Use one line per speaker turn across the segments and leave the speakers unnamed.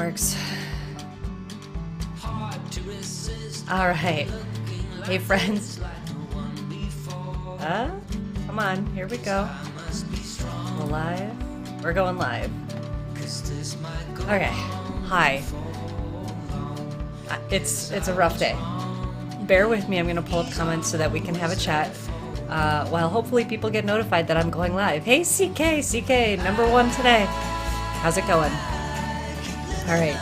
works. All right. Hey, friends. Come on. Here we go. We're live. We're going live. Okay. Hi. It's a rough day. Bear with me. I'm going to pull up comments so that we can have a chat. While hopefully people get notified that I'm going live. Hey, CK, number one today. How's it going? All right.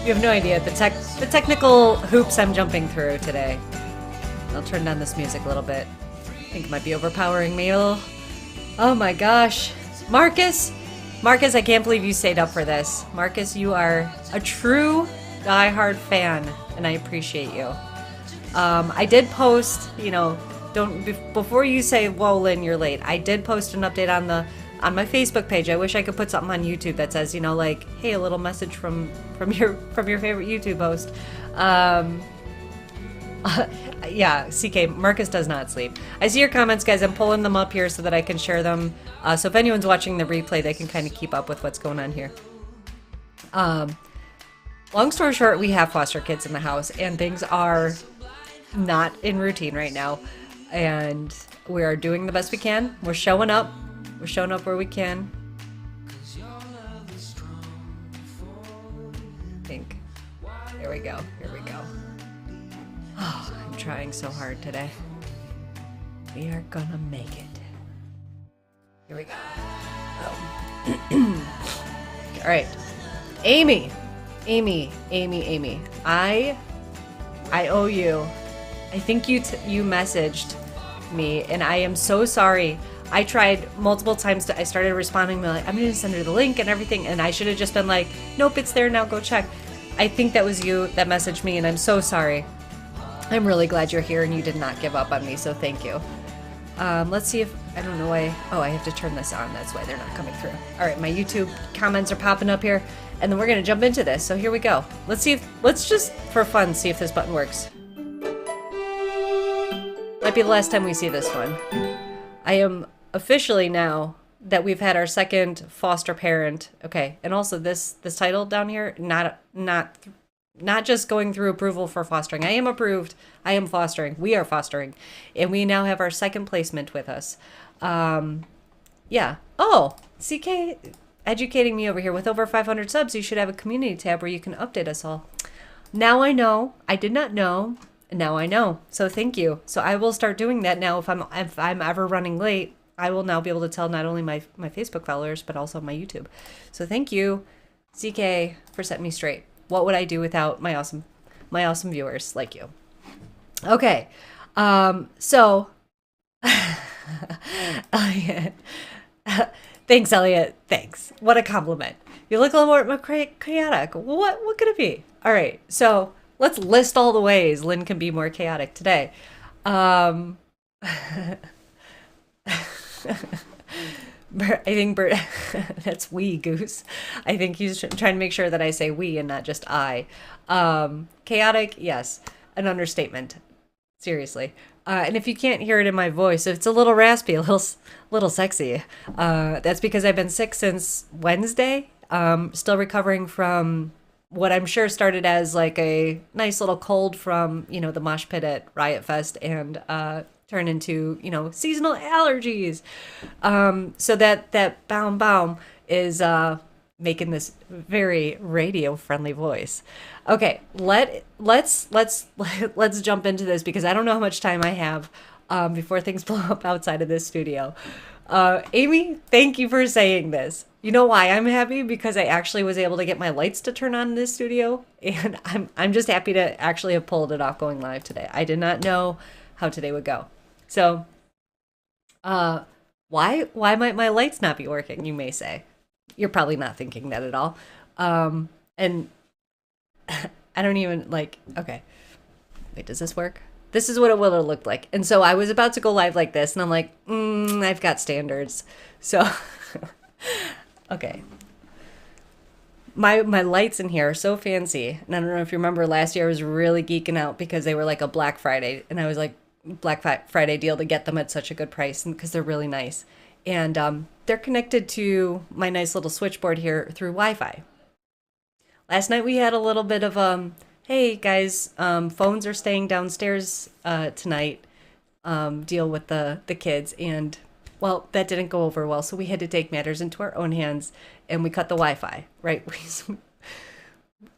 You have no idea the technical hoops I'm jumping through today. I'll turn down this music a little bit. I think it might be overpowering me a little. Oh my gosh. Marcus, I can't believe you stayed up for this. Marcus, you are a true diehard fan, and I appreciate you. I did post, before you say, whoa, Lynn, you're late. I did post an update on my Facebook page. I wish I could put something on YouTube that says, hey, a little message from your favorite YouTube host. Yeah, CK, Marcus does not sleep. I see your comments, guys. I'm pulling them up here so that I can share them. So if anyone's watching the replay, they can kind of keep up with what's going on here. Long story short, we have foster kids in the house, and things are not in routine right now. And we are doing the best we can. We're showing up. We're showing up where we can. I think. There we go. Here we go. Oh, I'm trying so hard today. We are gonna make it. Here we go. Oh. All right. Amy. I owe you. I think you messaged me, and I am so sorry. I tried multiple times. I started responding, like, I'm going to send her the link and everything, and I should have just been like, nope, it's there now, go check. I think that was you that messaged me, and I'm so sorry. I'm really glad you're here, and you did not give up on me, so thank you. Let's see if, I don't know why, I have to turn this on, that's why they're not coming through. All right, my YouTube comments are popping up here, and then we're going to jump into this, so here we go. Let's just, for fun, see if this button works. Might be the last time we see this one. I am officially now that we've had our second foster parent. Okay, and also this title down here, not just going through approval for fostering. I am approved. I am fostering. We are fostering, and we now have our second placement with us. Yeah. Oh, CK educating me over here. With over 500 subs, you should have a community tab where you can update us all. Now I know. I did not know. Now I know. So thank you. So I will start doing that now. If I'm ever running late, I will now be able to tell not only my Facebook followers, but also my YouTube. So thank you, CK, for setting me straight. What would I do without my awesome viewers like you? Okay. So thanks, Elliot. Thanks. What a compliment. You look a little more chaotic. What could it be? All right. So let's list all the ways Lynn can be more chaotic today. I think Bert, that's we, Goose. I think he's trying to make sure that I say we and not just I. Chaotic, yes, an understatement. Seriously. And if you can't hear it in my voice, if it's a little raspy, a little sexy, that's because I've been sick since Wednesday. Still recovering from what I'm sure started as like a nice little cold from, the mosh pit at Riot Fest and turned into, seasonal allergies. So that baum is making this very radio friendly voice. Okay, let's jump into this because I don't know how much time I have before things blow up outside of this studio. Amy, thank you for saying this. You know why I'm happy? Because I actually was able to get my lights to turn on in this studio, and I'm just happy to actually have pulled it off going live today. I did not know how today would go. So, why might my lights not be working, you may say. You're probably not thinking that at all. And I don't even okay. Wait, does this work? This is what it would have looked like. And so I was about to go live like this, and I'm like, I've got standards. So, okay. My lights in here are so fancy. And I don't know if you remember last year I was really geeking out because they were like a Black Friday. And I was like, Black Friday deal to get them at such a good price because they're really nice. and they're connected to my nice little switchboard here through Wi-Fi. Last night we had a little bit of hey guys, phones are staying downstairs tonight. Deal with the kids, and well, that didn't go over well, so we had to take matters into our own hands, and we cut the Wi-Fi. Right,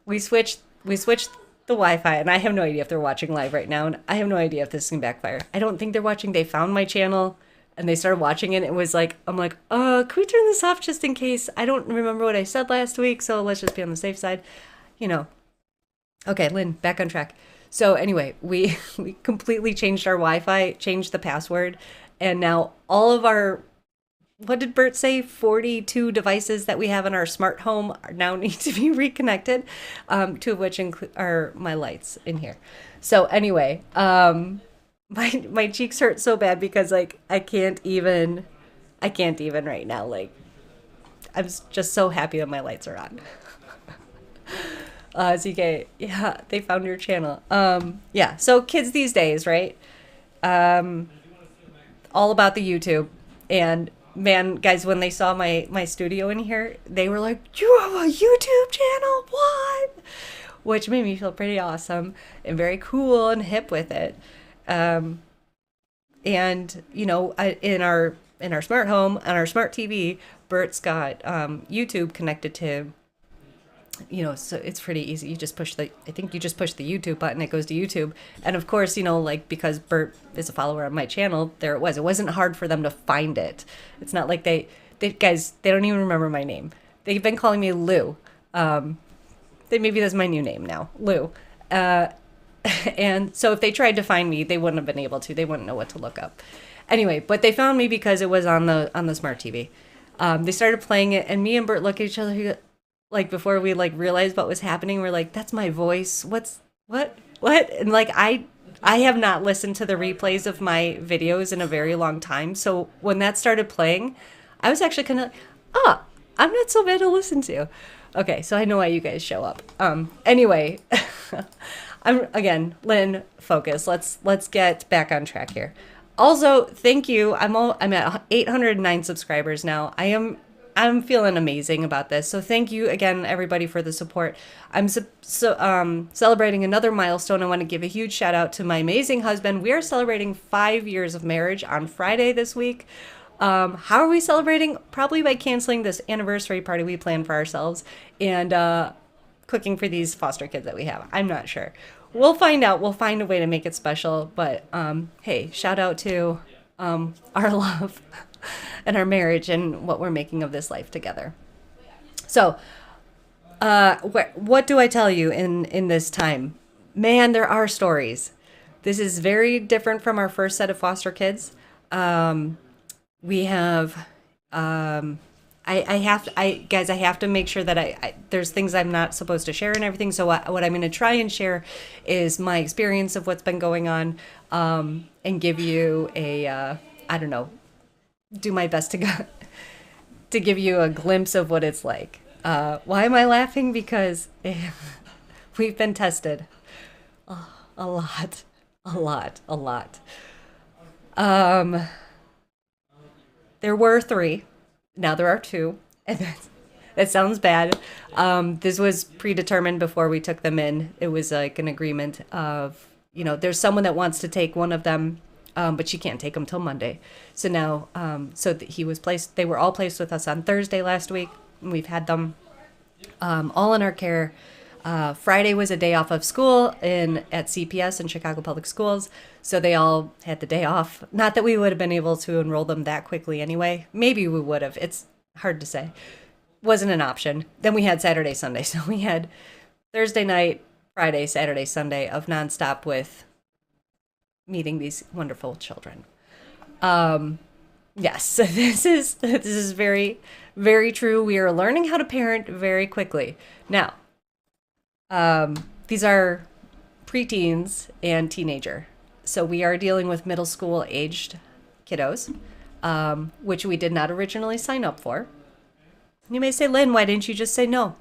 we switched the Wi-Fi, and I have no idea if they're watching live right now, and I have no idea if this can backfire. I don't think they're watching. They found my channel and they started watching it. It was like, I'm like, can we turn this off just in case? I don't remember what I said last week, so let's just be on the safe side, you know. Okay, Lynn, back on track. So anyway, we completely changed our Wi-Fi, changed the password, and now all of our, what did Bert say, 42 devices that we have in our smart home now need to be reconnected, two of which are my lights in here. So anyway, my cheeks hurt so bad because like I can't even right now. Like I'm just so happy that my lights are on. ZK, yeah, they found your channel. Yeah, so kids these days, right? All about the YouTube. And man, guys, when they saw my studio in here, they were like, "You have a YouTube channel? What?" Which made me feel pretty awesome and very cool and hip with it. And you know, in our smart home, on our smart TV, Bert's got YouTube connected to, you know, so it's pretty easy. You just push I think you just push the YouTube button, it goes to YouTube. And of course, you know, like because Bert is a follower on my channel, there it was. It wasn't hard for them to find it. It's not like they guys, they don't even remember my name. They've been calling me Lou. Maybe that's my new name now, Lou. And so if they tried to find me, they wouldn't have been able to. They wouldn't know what to look up. Anyway, but they found me because it was on the smart TV. They started playing it, and me and Bert look at each other. Like before we like realized what was happening, we're like, "That's my voice. What?" And like I have not listened to the replays of my videos in a very long time. So when that started playing, I was actually kind of, I'm not so bad to listen to. Okay, so I know why you guys show up. Anyway, Lynn, focus. Let's get back on track here. Also, thank you. I'm at 809 subscribers now. I'm feeling amazing about this. So thank you again, everybody, for the support. I'm celebrating another milestone. I want to give a huge shout out to my amazing husband. We are celebrating 5 years of marriage on Friday this week. How are we celebrating? Probably by canceling this anniversary party we planned for ourselves and cooking for these foster kids that we have. I'm not sure. We'll find out. We'll find a way to make it special. But hey, shout out to our love and our marriage and what we're making of this life together. So, what do I tell you in this time? Man, there are stories. This is very different from our first set of foster kids. We have, I have to make sure that there's things I'm not supposed to share and everything. So what I'm going to try and share is my experience of what's been going on, and give you do my best to give you a glimpse of what it's like. Why am I laughing? Because we've been tested a lot. There were 3. Now there are 2. And that sounds bad. This was predetermined before we took them in. It was like an agreement of, you know, there's someone that wants to take one of them, but she can't take them till Monday. So now, they were all placed with us on Thursday last week. And we've had them all in our care. Friday was a day off of school at CPS in Chicago Public Schools. So they all had the day off. Not that we would have been able to enroll them that quickly anyway. Maybe we would have. It's hard to say. Wasn't an option. Then we had Saturday, Sunday. So we had Thursday night, Friday, Saturday, Sunday of nonstop with meeting these wonderful children. Yes, this is very, very true. We are learning how to parent very quickly. Now, these are preteens and teenager. So we are dealing with middle school aged kiddos, which we did not originally sign up for. You may say, Lynn, why didn't you just say no?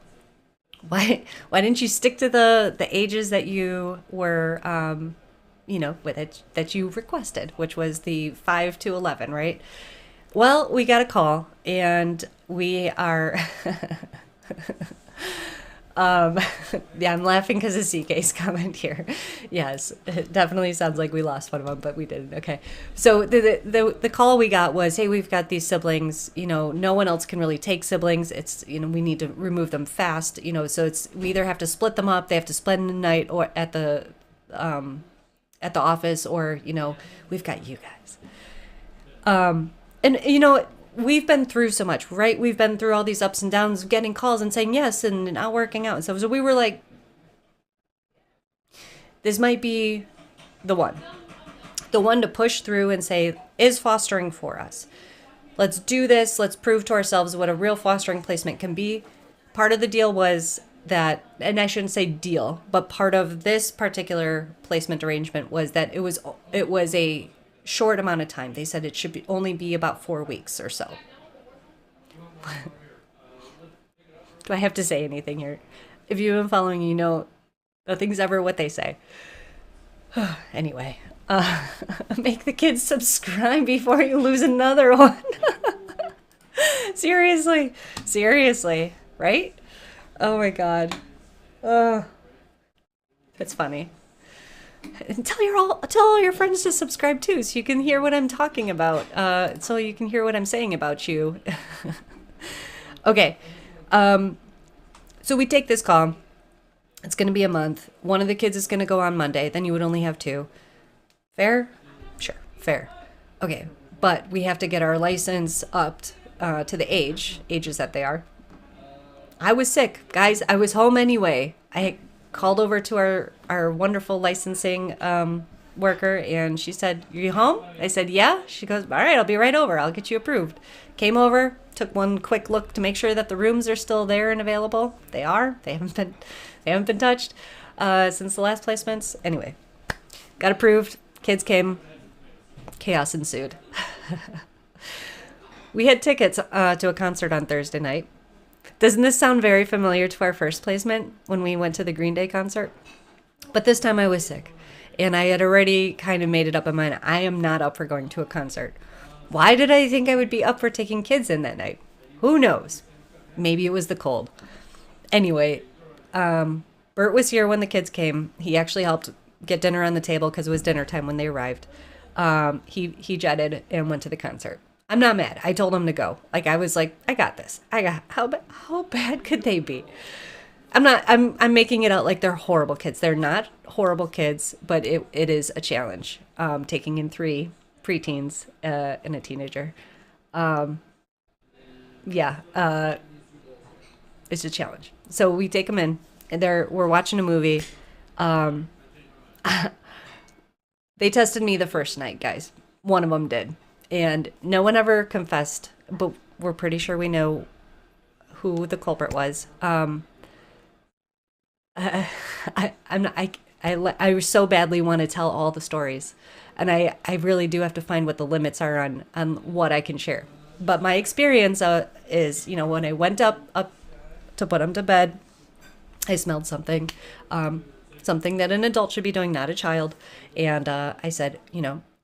Why didn't you stick to the ages that you were, with it, that you requested, which was the 5 to 11, right? Well, we got a call and we are Um, yeah, I'm laughing because of CK's comment here. Yes, it definitely sounds like we lost one of them, but we didn't. Okay. So the call we got was, hey, we've got these siblings. No one else can really take siblings. It's we need to remove them fast. So it's we either have to split them up. They have to spend the night or at the office, or we've got you guys. And we've been through so much, right? We've been through all these ups and downs, getting calls and saying yes and not working out. And so we were like, this might be the one to push through and say, is fostering for us? Let's do this. Let's prove to ourselves what a real fostering placement can be. Part of the deal was that, and I shouldn't say deal, but part of this particular placement arrangement was that it was a short amount of time. They said it should only be about 4 weeks or so. Do I have to say anything here? If you've been following, nothing's ever what they say. Anyway, make the kids subscribe before you lose another one. Seriously, right? Oh my God. That's funny. And tell all your friends to subscribe too, so you can hear what I'm talking about. So you can hear what I'm saying about you. Okay. So we take this call. It's going to be a month. One of the kids is going to go on Monday. Then you would only have 2. Fair? Sure. Fair. Okay. But we have to get our license up to the ages that they are. I was sick, guys. I was home anyway. I called over to our wonderful licensing worker, and she said, you home? I said, yeah. She goes, all right, I'll be right over. I'll get you approved. Came over, took one quick look to make sure that the rooms are still there and available. They are. They haven't been touched since the last placements. Anyway, got approved. Kids came. Chaos ensued. We had tickets to a concert on Thursday night. Doesn't this sound very familiar to our first placement when we went to the Green Day concert? But this time I was sick, and I had already kind of made it up in my mind. I am not up for going to a concert. Why did I think I would be up for taking kids in that night? Who knows? Maybe it was the cold. Anyway, Bert was here when the kids came. He actually helped get dinner on the table because it was dinner time when they arrived. He jetted and went to the concert. I'm not mad. I told him to go. I was like, I got this. How bad could they be? I'm making it out like they're horrible kids. They're not horrible kids, but it is a challenge. Taking in 3 preteens and a teenager. It's a challenge. So we take them in, and we're watching a movie. They tested me the first night, guys. One of them did. And no one ever confessed, but we're pretty sure we know who the culprit was. I so badly want to tell all the stories, and I really do have to find what the limits are on what I can share. But my experience is, when I went up to put him to bed, I smelled something, something that an adult should be doing, not a child. And I said,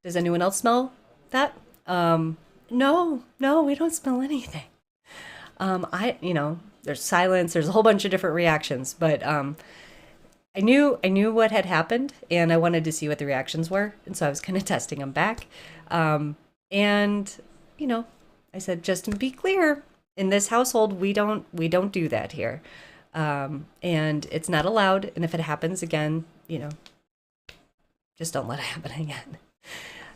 does anyone else smell that? No, we don't smell anything. There's silence, there's a whole bunch of different reactions, but I knew what had happened, and I wanted to see what the reactions were. And so I was kind of testing them back. I said, just to be clear, in this household, we don't do that here. And it's not allowed. And if it happens again, just don't let it happen again.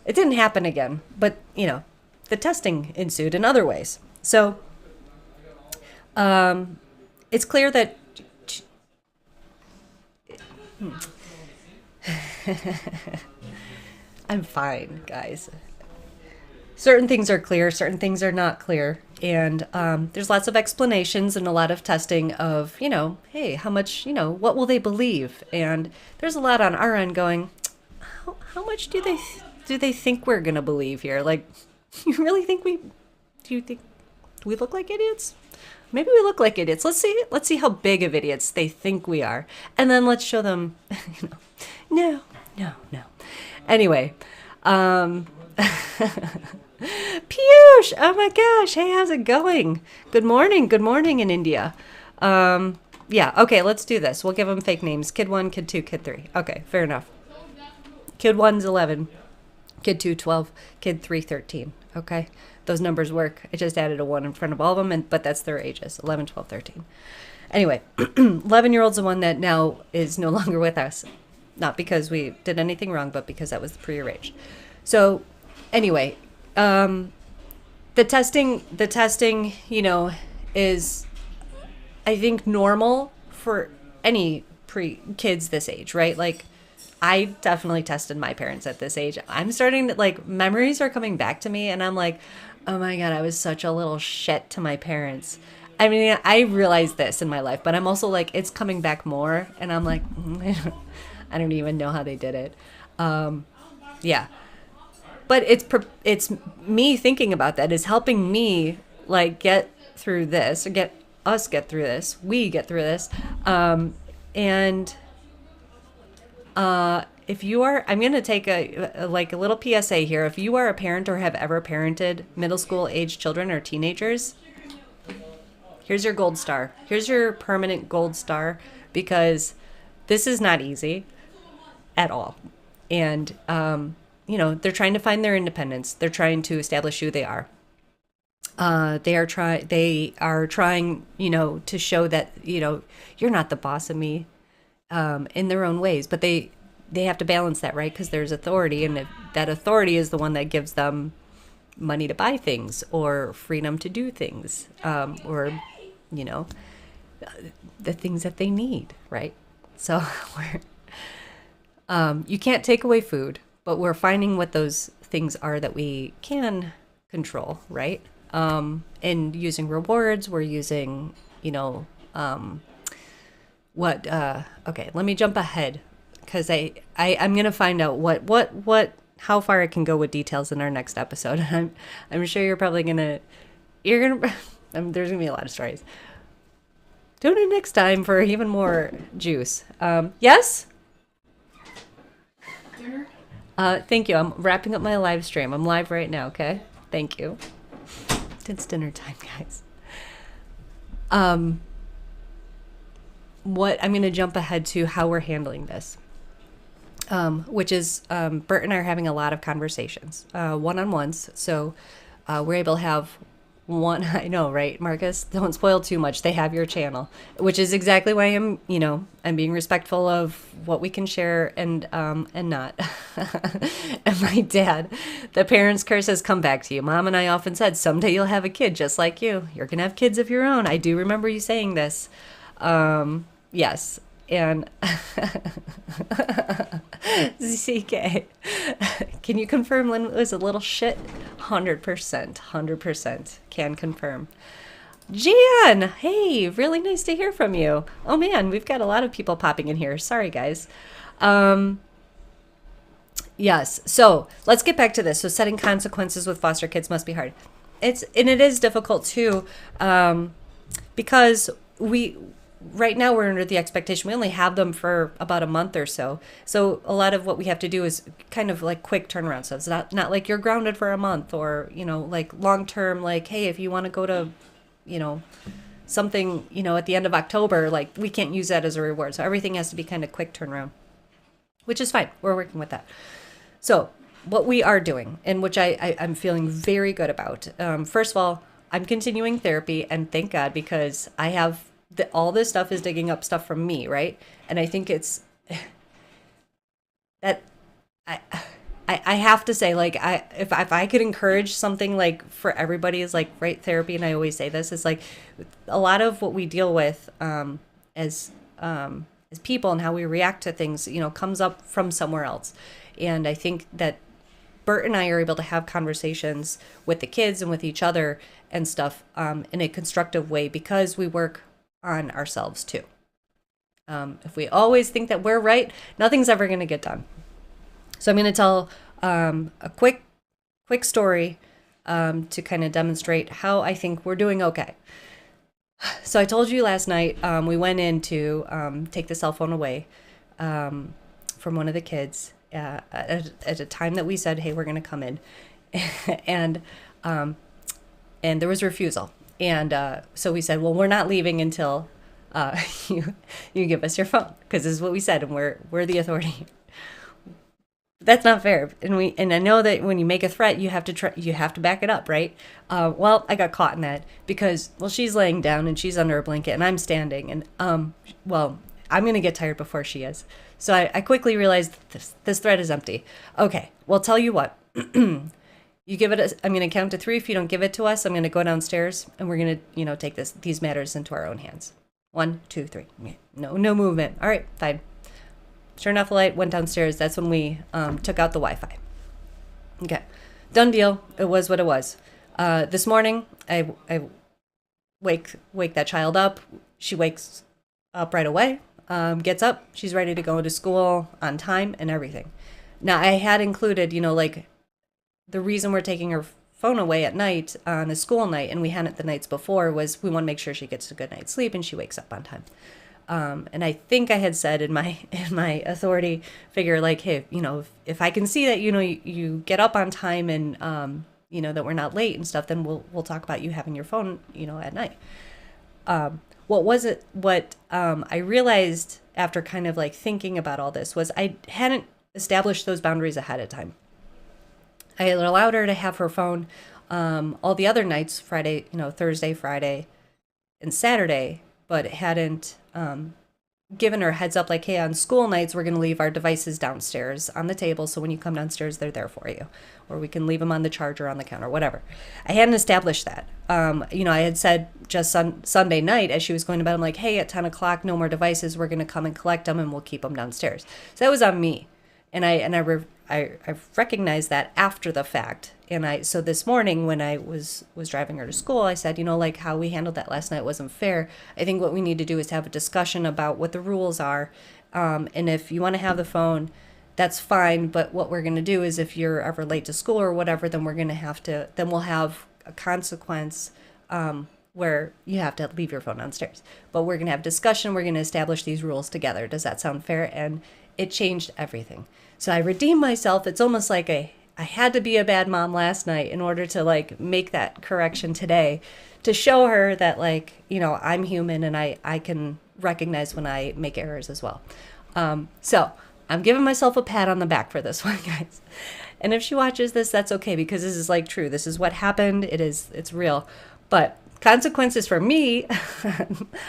It didn't happen again, but the testing ensued in other ways. So it's clear that I'm fine, guys. Certain things are clear, certain things are not clear. And there's lots of explanations and a lot of testing of, hey, how much, what will they believe? And there's a lot on our end going, how much do they think we're going to believe here? Like, you really think do you think we look like idiots? Maybe we look like idiots. Let's see how big of idiots they think we are. And then let's show them, no. Anyway, Piyush! Oh my gosh. Hey, how's it going? Good morning. Good morning in India. Yeah, okay, let's do this. We'll give them fake names. Kid 1, Kid 2, Kid 3. Okay, fair enough. Kid 1's 11. Kid 2, 12. Kid 3, 13. Okay, those numbers work. I just added a 1 in front of all of them, but that's their ages, 11, 12, 13. Anyway, 11-year-old's the one that now is no longer with us. Not because we did anything wrong, but because that was prearranged. So, anyway, the testing, is, I think, normal for any kids this age, right? Like, I definitely tested my parents at this age. I'm starting to, like, memories are coming back to me, and I'm like, oh my God, I was such a little shit to my parents. I mean, I realize this in my life, but I'm also like, it's coming back more, and I'm like, I don't even know how they did it. Yeah. But it's me thinking about that is helping me, like, get through this, or get through this. We get through this. And if you are, I'm going to take a little PSA here. If you are a parent or have ever parented middle school age children or teenagers, here's your gold star. Here's your permanent gold star, because this is not easy at all. And, they're trying to find their independence. They're trying to establish who they are. They are trying, to show that, you're not the boss of me, in their own ways, but they have to balance that, right? Because there's authority, and that authority is the one that gives them money to buy things or freedom to do things, or, the things that they need, right? So you can't take away food, but we're finding what those things are that we can control, right? And using rewards, we're using, okay, let me jump ahead, because I'm going to find out how far I can go with details in our next episode. I'm sure you're probably there's going to be a lot of stories. Tune in next time for even more juice. Yes? Thank you. I'm wrapping up my live stream. I'm live right now, okay? Thank you. It's dinner time, guys. What I'm going to jump ahead to how we're handling this, which is Bert and I are having a lot of conversations, one-on-ones. So we're able to have one. I know, right, Marcus? Don't spoil too much. They have your channel, which is exactly why I'm being respectful of what we can share and not. And my dad, the parents' curse has come back to you. Mom and I often said, someday you'll have a kid just like you. You're going to have kids of your own. I do remember you saying this. Yes. And ZK, can you confirm Lynn was a little shit? 100% can confirm. Jan, hey, really nice to hear from you. Oh man, we've got a lot of people popping in here. Sorry, guys. Yes, so let's get back to this. So setting consequences with foster kids must be hard. It is difficult too, because right now we're under the expectation we only have them for about a month or so. So a lot of what we have to do is kind of like quick turnaround. So it's not like you're grounded for a month, or, like long term, like, hey, if you want to go to, something, at the end of October, like we can't use that as a reward. So everything has to be kind of quick turnaround, which is fine. We're working with that. So what we are doing, and which I'm feeling very good about. First of all, I'm continuing therapy, and thank God, because I have all this stuff is digging up stuff from me, right? And I think it's that I have to say, like, if I could encourage something, like, for everybody, is like, right, therapy, and I always say this, is like a lot of what we deal with as people and how we react to things, comes up from somewhere else. And I think that Bert and I are able to have conversations with the kids and with each other and stuff in a constructive way, because we work on ourselves too. If we always think that we're right, nothing's ever going to get done. So I'm going to tell a quick story to kind of demonstrate how I think we're doing okay. So I told you last night we went in to take the cell phone away from one of the kids at a time that we said, hey, we're going to come in. and and there was refusal. And so we said, well, we're not leaving until you give us your phone, because this is what we said, and we're the authority. That's not fair. And I know that when you make a threat, you have to you have to back it up, right? Well, I got caught in that because, well, she's laying down and she's under a blanket and I'm standing, and well, I'm gonna get tired before she is. So I quickly realized this threat is empty. Okay, well, tell you what. You give it. I'm going to count to 3. If you don't give it to us, I'm going to go downstairs and we're going to, take these matters into our own hands. 1, 2, 3. No movement. All right, fine. Turned off the light. Went downstairs. That's when we took out the Wi-Fi. Okay, done deal. It was what it was. This morning, I wake that child up. She wakes up right away. Gets up. She's ready to go to school on time and everything. Now I had included, the reason we're taking her phone away at night on a school night, and we hadn't the nights before, was we want to make sure she gets a good night's sleep and she wakes up on time. And I think I had said in my authority figure, like, hey, if I can see that, you get up on time and, that we're not late and stuff, then we'll talk about you having your phone, at night. What I realized after kind of like thinking about all this was I hadn't established those boundaries ahead of time. I had allowed her to have her phone all the other nights, Friday, Thursday, Friday, and Saturday, but hadn't given her a heads up like, hey, on school nights, we're going to leave our devices downstairs on the table. So when you come downstairs, they're there for you. Or we can leave them on the charger on the counter, whatever. I hadn't established that. I had said just Sunday night as she was going to bed, I'm like, hey, at 10 o'clock, no more devices. We're going to come and collect them and we'll keep them downstairs. So that was on me. And I recognized that after the fact. And so this morning when I was driving her to school, I said, like how we handled that last night wasn't fair. I think what we need to do is have a discussion about what the rules are. And if you want to have the phone, that's fine. But what we're going to do is if you're ever late to school or whatever, then we'll have a consequence where you have to leave your phone downstairs. But we're going to have discussion. We're going to establish these rules together. Does that sound fair? And it changed everything. So I redeemed myself. It's almost like I had to be a bad mom last night in order to like make that correction today, to show her that I'm human and I can recognize when I make errors as well. So I'm giving myself a pat on the back for this one, guys. And if she watches this, that's okay, because this is like true. This is what happened. It's real. But consequences for me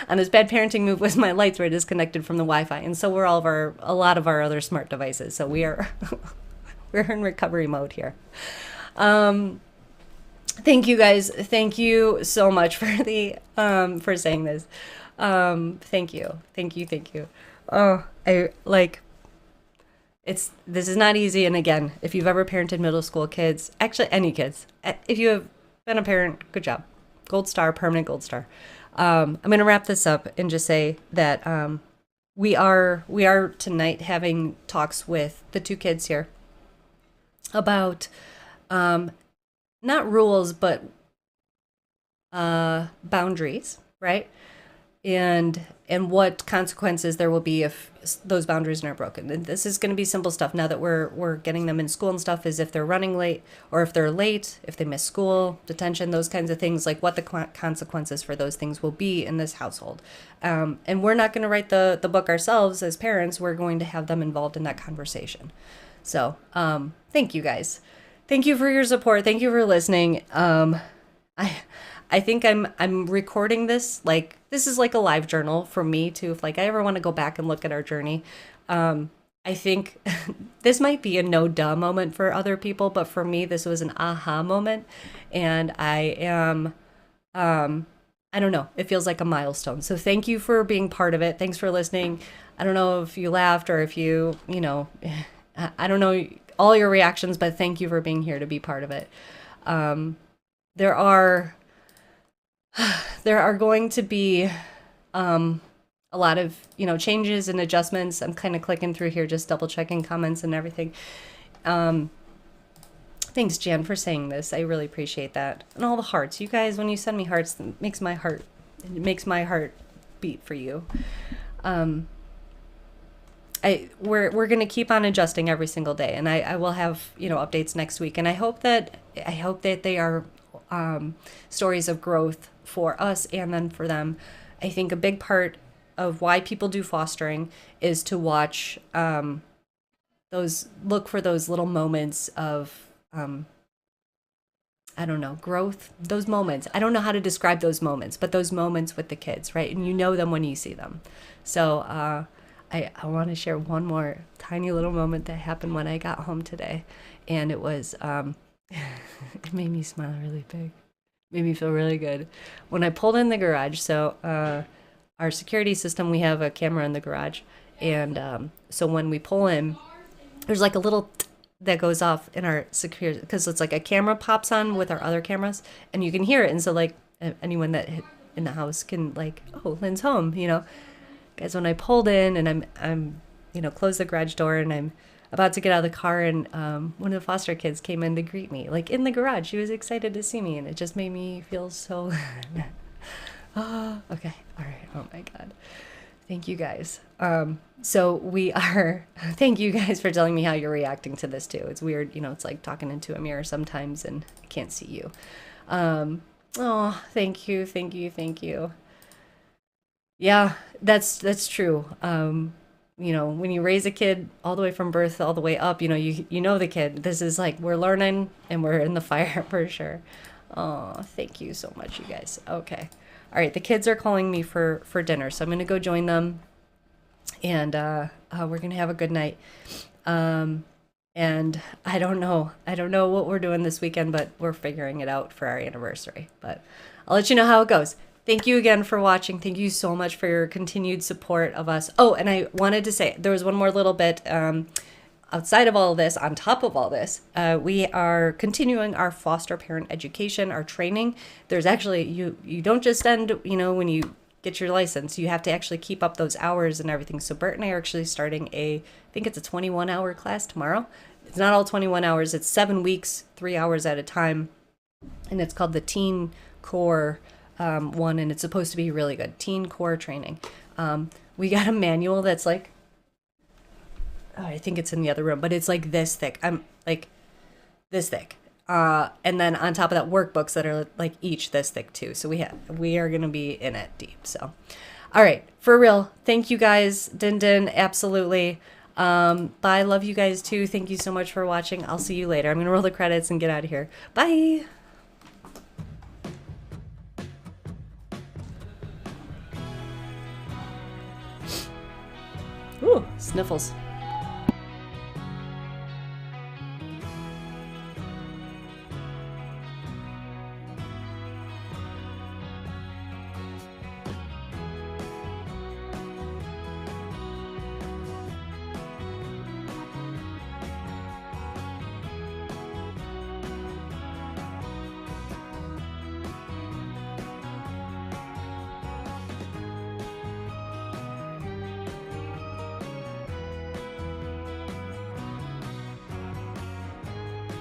on this bad parenting move was my lights were disconnected from the Wi-Fi, and so were a lot of our other smart devices. So we're in recovery mode here. Thank you guys. Thank you so much for for saying this. Thank you. Oh, this is not easy. And again, if you've ever parented middle school kids, actually any kids, if you have been a parent, good job. Gold star, permanent gold star. I'm going to wrap this up and just say that we are tonight having talks with the 2 kids here about not rules, but boundaries, right? And what consequences there will be if those boundaries aren't broken. And this is going to be simple stuff now that we're getting them in school and stuff, is if they're running late, or if they're late, if they miss school, detention, those kinds of things, like what the consequences for those things will be in this household. And we're not going to write the book ourselves as parents. We're going to have them involved in that conversation. So thank you guys. Thank you for your support. Thank you for listening. I think I'm recording this, like, this is like a live journal for me too. If I ever want to go back and look at our journey, I think this might be a no duh moment for other people, but for me, this was an aha moment. And I am, I don't know, it feels like a milestone. So thank you for being part of it. Thanks for listening. I don't know if you laughed or if you I don't know all your reactions, but thank you for being here to be part of it. There are going to be a lot of changes and adjustments. I'm kind of clicking through here, just double checking comments and everything. Thanks, Jan, for saying this. I really appreciate that. And all the hearts, you guys, when you send me hearts, it makes my heart beat for you. we're gonna keep on adjusting every single day, and I will have updates next week, and I hope that they are stories of growth for us and then for them. I think a big part of why people do fostering is to watch look for those little moments of I don't know, growth, those moments. I don't know how to describe those moments, but those moments with the kids, right? And you know them when you see them. So I want to share one more tiny little moment that happened when I got home today. And it was, it made me smile really big, made me feel really good. When I pulled in the garage, so our security system, we have a camera in the garage. And so when we pull in, there's like a little that goes off in our security, because it's like a camera pops on with our other cameras and you can hear it. And so like anyone that in the house can like, oh, Lynn's home, Guys, when I pulled in and I'm closed the garage door and I'm about to get out of the car, and one of the foster kids came in to greet me, like in the garage. She was excited to see me, and it just made me feel so oh, okay. All right. Oh my God. Thank you guys. Thank you guys for telling me how you're reacting to this too. It's weird, it's like talking into a mirror sometimes and I can't see you. Oh, thank you. Thank you. Thank you. Yeah, that's true. When you raise a kid all the way from birth all the way up, you know the kid. This is like we're learning and we're in the fire for sure. Oh, thank you so much, you guys. Okay. All right, the kids are calling me for dinner, so I'm going to go join them, and we're going to have a good night. And I don't know what we're doing this weekend, but we're figuring it out for our anniversary. But I'll let you know how it goes. Thank you again for watching. Thank you so much for your continued support of us. Oh, and I wanted to say there was one more little bit. Outside of all of this, on top of all this, we are continuing our foster parent education, our training. There's actually, you don't just end, when you get your license, you have to actually keep up those hours and everything. So Bert and I are actually starting I think it's a 21-hour class tomorrow. It's not all 21 hours. It's 7 weeks, 3 hours at a time. And it's called the Teen Core one, and it's supposed to be really good. Teen Core training. We got a manual that's like, I think it's in the other room, but it's like this thick. I'm like this thick. And then on top of that, workbooks that are like each this thick too. So we are going to be in it deep. So, all right, for real. Thank you guys. Din, absolutely. Bye. Love you guys too. Thank you so much for watching. I'll see you later. I'm going to roll the credits and get out of here. Bye. Ooh, sniffles.